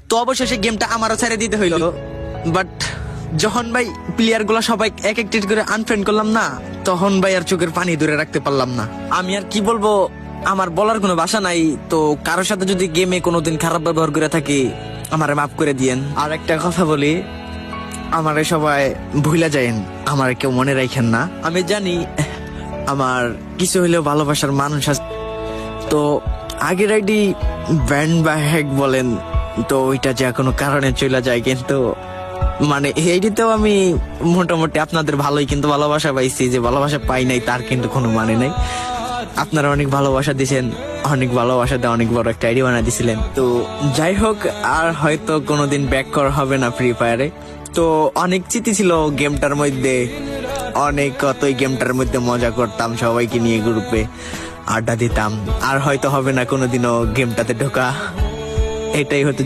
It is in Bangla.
তো অবশেষে গেমটা আমারও ছেড়ে দিতে হইলো। বাট যখন ভাই প্লেয়ার গুলা সবাই এক একটি করে আনফ্রেন্ড করলাম না, তখন ভাই আর চোখের পানি ধরে রাখতে পারলাম না। আমি আর কি বলবো, আমার বলার কোনো ভাষা নাই। তো কারোর সাথে যদি গেমে কোনোদিন খারাপ ব্যবহার করে থাকি, আমারে মাফ করে দিয়েন। আর একটা কথা বলি, আমারে সবাই ভুলা যায়েন, আমার কেউ মনে রাখেন না। আমি জানি আমার কিছু হলেও ভালোবাসার মানুষ আছে। তো আগের আইডি ব্যান্ড বা হ্যাক বলেন, তো ওইটা যে কোনো কারণে চলে যায়, কিন্তু মানে এইটিতেও আমি মোটামুটি আপনাদের ভালোই কিন্তু ভালোবাসা পাইছি। যে ভালোবাসা পাই নাই তার কিন্তু কোনো মানে নাই। আপনারা অনেক ভালোবাসা দিয়েছেন, অনেক ভালোবাসা দিয়ে অনেক বড় একটা আইডি বানা দিছিলেন। তো যাই হোক, আর হয়তো কোনোদিন ব্যাক করা হবে না ফ্রি ফায়ারে। তো অনেক স্মৃতি ছিল গেমটার মধ্যে, অনেক কতই গেমটার মধ্যে মজা করতাম, সবাইকে নিয়ে গ্রুপে আড্ডা দিতাম। আর হয়তো হবে না কোনোদিনও গেমটাতে ঢোকা, এটাই হতো